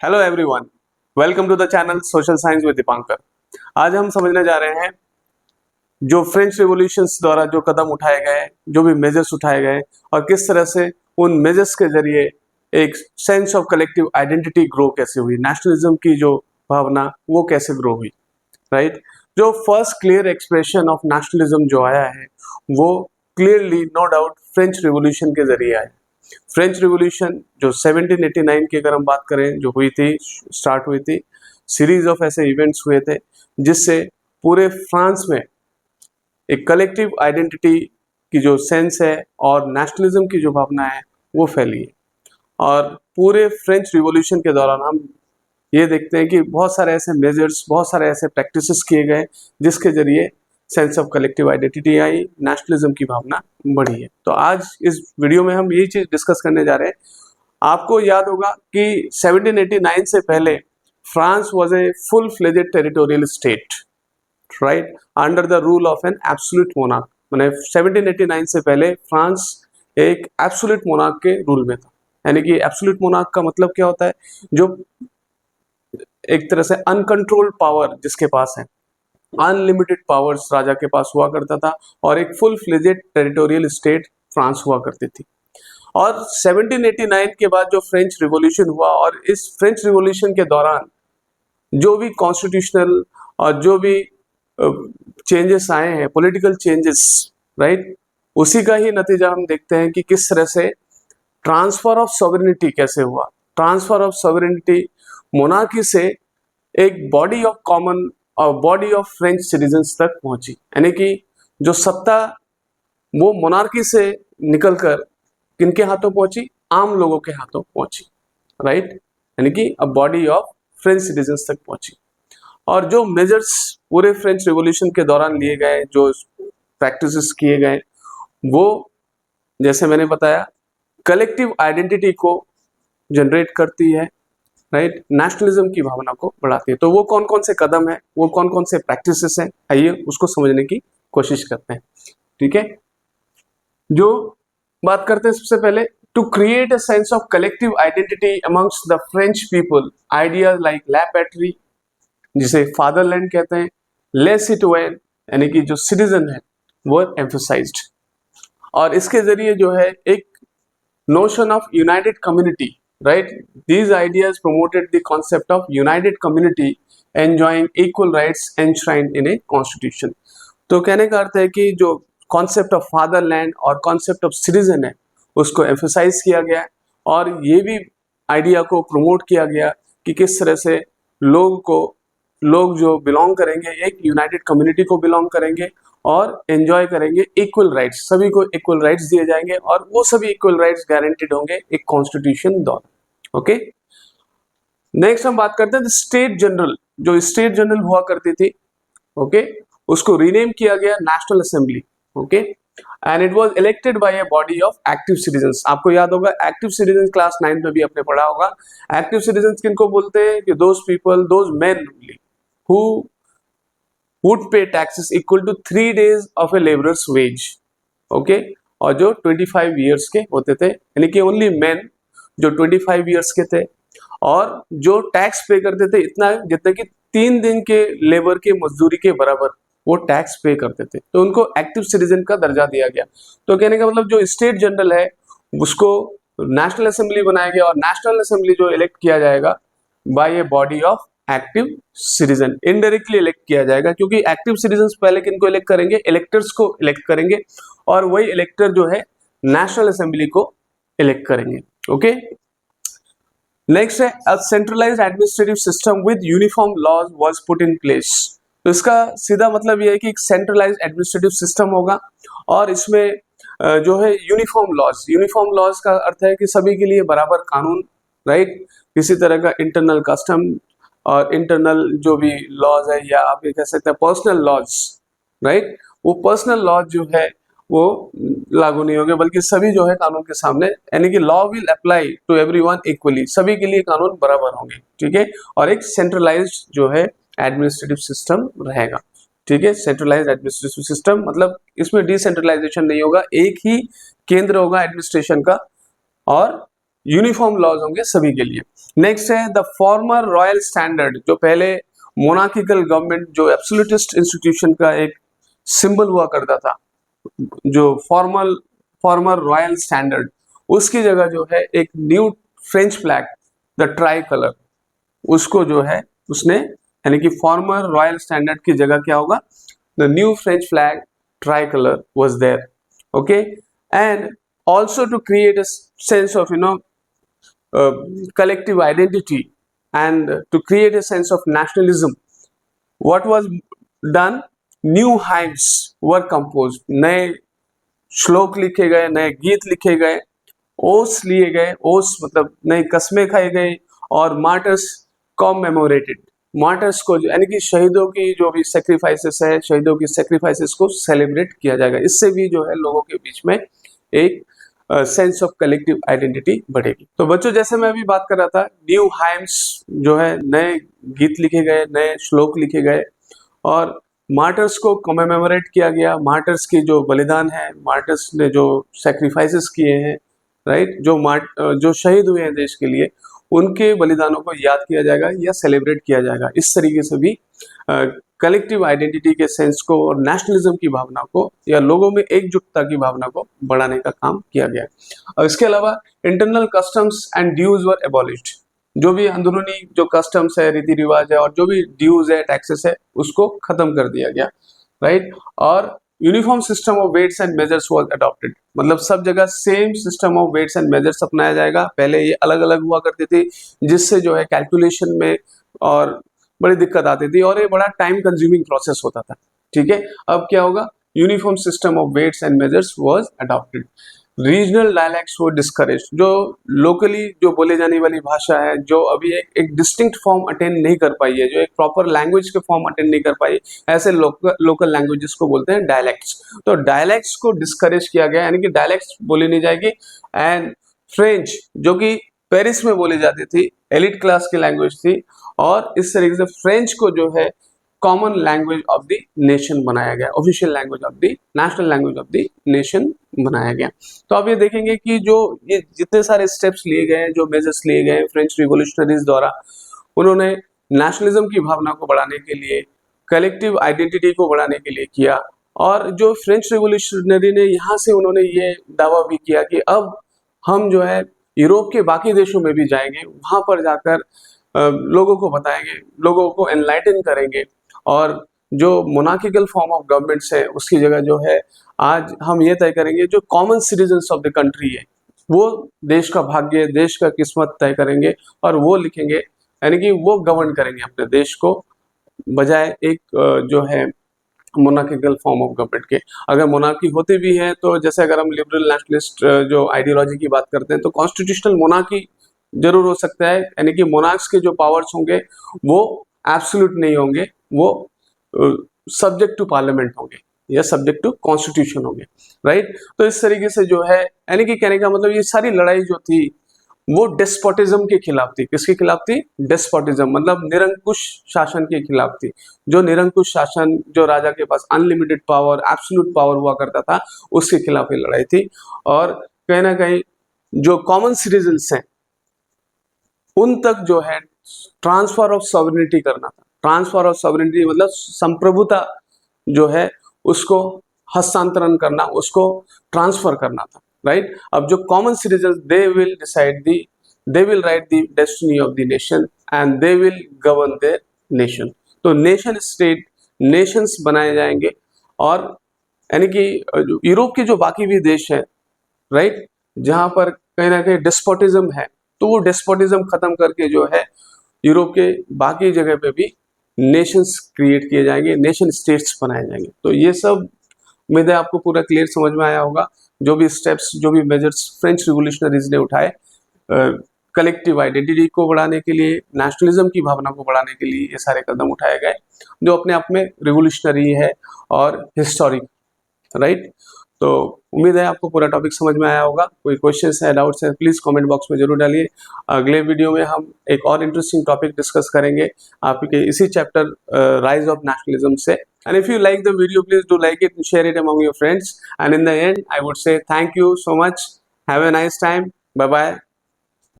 Hello everyone, welcome to the channel social science with Dipankar. आज हम समझने जा रहे हैं जो फ्रेंच रिवॉल्यूशंस द्वारा जो कदम उठाए गए, जो भी मेजर्स उठाए गए और किस तरह से उन मेजर्स के जरिए एक sense of collective identity grow कैसे हुई, नेशनलिज्म की जो भावना वो कैसे ग्रो हुई, राइट। जो first clear expression of nationalism जो आया है वो clearly no doubt French revolution के जरिए आया। फ्रेंच रिवॉल्यूशन जो 1789 की अगर हम बात करें जो हुई थी, स्टार्ट हुई थी, सीरीज ऑफ ऐसे इवेंट्स हुए थे जिससे पूरे फ्रांस में एक कलेक्टिव आइडेंटिटी की जो सेंस है और नेशनलिज्म की जो भावना है वो फैली है। और पूरे फ्रेंच रिवॉल्यूशन के दौरान हम ये देखते हैं कि बहुत सारे ऐसे मेजर्स, बहुत सारे ऐसे प्रैक्टिसेस किए गए जिसके जरिए sense of collective identity I, nationalism की भावना बढ़ी है। तो आज इस वीडियो में हम यही चीज डिस्कस करने जा रहे हैं। आपको याद होगा कि 1789 से पहले France was a full fledged territorial state, right, under the rule of an absolute monarch. माने 1789 से पहले फ्रांस एक एब्सोल्यूट मोनार्क के रूल में था। यानी कि एब्सोल्यूट मोनार्क का मतलब क्या होता है? जो एक तरह से अनकंट्रोल्ड पावर जिसके पास है, अनलिमिटेड पावर्स राजा के पास हुआ करता था और एक full fledged territorial state France हुआ करती थी। और 1789 के बाद जो फ्रेंच रिवॉल्यूशन हुआ और इस फ्रेंच रिवॉल्यूशन के दौरान जो भी कॉन्स्टिट्यूशनल और जो भी चेंजेस आए हैं, पॉलिटिकल चेंजेस, राइट, उसी का ही नतीजा हम देखते हैं कि किस तरह से ट्रांसफर ऑफ सॉवरेनिटी कैसे हुआ। ट्रांसफर ऑफ सॉवरेनिटी मोनार्की से एक बॉडी ऑफ कॉमन और बॉडी ऑफ फ्रेंच सिटीजन्स तक पहुंची। यानी कि जो सत्ता वो मोनार्की से निकलकर किनके हाथों पहुंची? आम लोगों के हाथों पहुंची, राइट। यानी कि a body of French citizens तक पहुंची। और जो मेजर्स पूरे फ्रेंच रिवॉल्यूशन के दौरान लिए गए, जो प्रैक्टिसेस किए गए, वो जैसे मैंने बताया कलेक्टिव आइडेंटिटी को जनरेट करती है, राइट, नेशनलिज्म की भावना को बढ़ाती है। तो वो कौन कौन से कदम है, वो कौन कौन से प्रैक्टिसेस हैं, आइए उसको समझने की कोशिश करते हैं। ठीक है, जो बात करते हैं सबसे पहले, to create a sense of collective identity amongst the French people, ideas like ला पैट्री, जिसे फादरलैंड कहते हैं, ले सिटोयन यानी कि जो सिटीजन है वो एम्फसाइज्ड। और इसके जरिए जो है एक notion of united community, right? These ideas promoted the concept of united community enjoying equal rights enshrined in a constitution. तो कहने का अर्थ है कि जो कॉन्सेप्ट ऑफ फादरलैंड और कॉन्सेप्ट ऑफ सिटीजन है उसको एम्फसाइज किया गया है और ये भी आइडिया को प्रमोट किया गया कि किस तरह से लोग जो बिलोंग करेंगे एक यूनाइटेड कम्युनिटी को बिलोंग करेंगे और एंजॉय करेंगे इक्वल राइट्स, सभी को इक्वल राइट्स दिए जाएंगे और वो सभी इक्वल राइट्स गारंटीड होंगे एक कॉन्स्टिट्यूशन द्वारा। ओके, नेक्स्ट हम बात करते हैं स्टेट जनरल। जो स्टेट जनरल हुआ करती थी, ओके, उसको रीनेम किया गया national assembly. Okay, and it was elected by a body of active citizens. आपको याद होगा एक्टिव सिटीजन क्लास 9 में भी आपने पढ़ा होगा। एक्टिव सिटीजन्स किनको बोलते हैं? कि those people, those men who would pay taxes equal to 3 days of a laborer's wage, okay, और जो 25 years के होते थे, यानी कि ओनली मेन जो 25 years के थे और जो टैक्स पे करते थे इतना जितना कि 3 दिन के लेबर के मजदूरी के बराबर वो टैक्स पे करते थे, तो उनको एक्टिव सिटीजन का दर्जा दिया गया। तो कहने का मतलब जो स्टेट जनरल है उसको नेशनल असेंबली बनाया गया और नेशनल असेंबली जो इलेक्ट किया जाएगा by a body of active citizen, indirectly elect किया जाएगा, क्योंकि एक्टिव सिटीजन पहले किनको इलेक्ट करेंगे? इलेक्टर्स को इलेक्ट करेंगे और वही इलेक्टर जो है नेशनल असेंबली को इलेक्ट करेंगे। ओके, नेक्स्ट है a centralised administrative system with uniform laws was put in place. तो इसका सीधा मतलब यह है कि एक सेंट्रलाइज्ड एडमिनिस्ट्रेटिव सिस्टम होगा और इसमें जो है यूनिफॉर्म लॉज, यूनिफॉर्म लॉज का अर्थ है कि सभी के लिए बराबर कानून, राइट, किसी तरह का इंटरनल कस्टम और इंटरनल जो भी लॉज है या आप ये कह सकते हैं पर्सनल लॉज, राइट, वो पर्सनल लॉज जो है वो लागू नहीं होंगे, बल्कि सभी जो है कानून के सामने, यानी कि law will apply to everyone equally, सभी के लिए कानून बराबर होंगे। ठीक है, और एक सेंट्रलाइज्ड जो है एडमिनिस्ट्रेटिव सिस्टम रहेगा। ठीक है, सेंट्रलाइज्ड एडमिनिस्ट्रेटिव सिस्टम मतलब इसमें डिसेंट्रलाइजेशन नहीं होगा, एक ही केंद्र होगा एडमिनिस्ट्रेशन का और यूनिफॉर्म लॉज होंगे सभी के लिए। नेक्स्ट है द फॉर्मर रॉयल स्टैंडर्ड, जो पहले मोनार्किकल गवर्नमेंट जो एब्सोल्यूटिस्ट इंस्टीट्यूशन का एक सिंबल हुआ करता था, जो फॉर्मर रॉयल स्टैंडर्ड, उसकी जगह जो है एक new French flag the try colour, उसको जो है उसने, यानी कि फॉर्मर रॉयल स्टैंडर्ड की जगह क्या होगा, the new French flag tricolour was there, okay. And also to create a sense of collective identity and to create a sense of nationalism, what was done, new hymns were composed, नए श्लोक लिखे गए, नए गीत लिखे गए, ओस लिए गए, ओस मतलब नए कस्में खाए गए, और मार्टर्स कॉमेमोरेटेड, मार्टर्स को यानी कि शहीदों की जो भी सेक्रीफाइसेस है, शहीदों की सेक्रीफाइसेस को सेलिब्रेट किया जाएगा। इससे भी जो है लोगों के बीच में एक सेंस ऑफ कलेक्टिव आइडेंटिटी बढ़ेगी। तो बच्चों, जैसे मैं अभी बात कर रहा था, न्यू हाइम्स जो है, नए गीत लिखे गए, नए श्लोक लिखे गए, और मार्टर्स को कमेमोरेट किया गया, मार्टर्स की जो बलिदान है, मार्टर्स ने जो सेक्रीफाइसेस किए हैं, राइट, जो शहीद हुए हैं देश के लिए, उनके बलिदानों को याद किया जाएगा या सेलिब्रेट किया जाएगा। इस तरीके से भी कलेक्टिव आइडेंटिटी के सेंस को और नेशनलिज्म की भावना को या लोगों में एकजुटता की भावना को बढ़ाने का काम किया गया। और इसके अलावा internal customs and dues were abolished, जो भी अंदरूनी जो कस्टम्स है, रीति रिवाज है, और जो भी ड्यूज है, टैक्सेस है, उसको खत्म कर दिया गया, राइट। और uniform system of weights and measures was adopted, मतलब सब जगह same system of weights and measures अपनाया जाएगा। पहले ये अलग अलग हुआ करती थी, जिससे जो है कैलकुलेशन में और बड़ी दिक्कत आती थी, और ये बड़ा टाइम कंज्यूमिंग प्रोसेस होता था, ठीक है। अब क्या होगा, uniform system of weights and measures was adopted. Regional dialects वो डिस्करेज, जो लोकली जो बोले जाने वाली भाषा है, जो अभी एक डिस्टिंक्ट फॉर्म अटेंड नहीं कर पाई है, जो एक प्रॉपर लैंग्वेज के फॉर्म अटेंड नहीं कर पाई, ऐसे लोकल लैंग्वेजेस को बोलते हैं डायलैक्ट्स। तो डायलैक्ट्स को डिस्करेज किया गया, यानी कि डायलैक्ट्स बोली नहीं जाएगी। एंड फ्रेंच, जो कि पेरिस में बोली जाती थी, एलिट क्लास की लैंग्वेज थी, और इस तरीके से फ्रेंच को जो है common language of the nation बनाया गया, official language of the national language of the nation बनाया गया। तो अब ये देखेंगे कि जो ये जितने सारे स्टेप्स लिए गए हैं, जो मेजर्स लिए गए फ्रेंच रिवॉल्यूशनरीज द्वारा, उन्होंने नेशनलिज्म की भावना को बढ़ाने के लिए, कलेक्टिव आइडेंटिटी को बढ़ाने के लिए किया। और जो फ्रेंच रिवॉल्यूशनरी ने यहाँ से उन्होंने ये दावा भी किया कि अब हम जो है यूरोप के बाकी देशों में भी जाएंगे, वहां पर जाकर लोगों को बताएंगे, लोगों को एनलाइटन करेंगे, और जो मोनार्किकल फॉर्म ऑफ गवर्नमेंट्स है उसकी जगह जो है आज हम ये तय करेंगे, जो common citizens of the country है वो देश का भाग्य, देश का किस्मत तय करेंगे, और वो लिखेंगे, यानी कि वो गवर्न करेंगे अपने देश को, बजाय एक जो है मोनार्किकल फॉर्म ऑफ गवर्नमेंट के। अगर मोनार्की होते भी हैं तो जैसे अगर हम लिबरल नेशनलिस्ट जो आइडियोलॉजी की बात करते हैं, तो कॉन्स्टिट्यूशनल मोनार्की जरूर हो सकता है, यानी कि मोनार्क्स के जो पावर्स होंगे वो एब्सोल्यूट नहीं होंगे, वो सब्जेक्ट टू पार्लियामेंट होंगे या सब्जेक्ट टू कॉन्स्टिट्यूशन होंगे, राइट। तो इस तरीके से जो है, यानी कि कहने का मतलब ये सारी लड़ाई जो थी वो डेस्पोटिज्म के खिलाफ थी। किसके खिलाफ थी? डेस्पोटिज्म, मतलब निरंकुश शासन के खिलाफ थी। जो निरंकुश शासन, जो राजा के पास अनलिमिटेड पावर, एब्सोल्यूट पावर हुआ करता था, उसके खिलाफ ये लड़ाई थी। और कहीं ना कहीं जो कॉमन सिटीजन्स हैं उन तक जो है ट्रांसफर ऑफ सॉवरेनिटी करना था। ट्रांसफर ऑफ सॉवरेनिटी मतलब संप्रभुता जो है उसको हस्तांतरण करना, उसको ट्रांसफर करना था, राइट। अब जो common citizen, they will write the destiny of the nation and they will govern there nation. तो नेशन स्टेट, नेशंस बनाए जाएंगे, और यानी कि यूरोप के जो बाकी भी देश है, राइट, जहां पर कहीं ना कहीं डेस्पोटिज्म है, तो वो डेस्पोटिज्म खत्म करके जो है यूरोप के बाकी जगह पे भी नेशंस क्रिएट किए जाएंगे, नेशन स्टेट्स बनाए जाएंगे। तो ये सब उम्मीद है आपको पूरा क्लियर समझ में आया होगा। जो भी स्टेप्स, जो भी मेजर्स फ्रेंच रिवॉल्यूशनरीज ने उठाए कलेक्टिव आइडेंटिटी को बढ़ाने के लिए, नेशनलिज्म की भावना को बढ़ाने के लिए, ये सारे कदम उठाए गए, जो अपने आप में रिवॉल्यूशनरी है और हिस्टोरिक, राइट। तो उम्मीद है आपको पूरा टॉपिक समझ में आया होगा। कोई क्वेश्चंस है, डाउट्स है, प्लीज कमेंट बॉक्स में जरूर डालिए। अगले वीडियो में हम एक और इंटरेस्टिंग टॉपिक डिस्कस करेंगे आपके इसी चैप्टर राइज ऑफ नेशनलिज्म से। And if you like the video, please do like it and share it among your friends. And in the end I would say thank you so much, have a nice time, bye bye.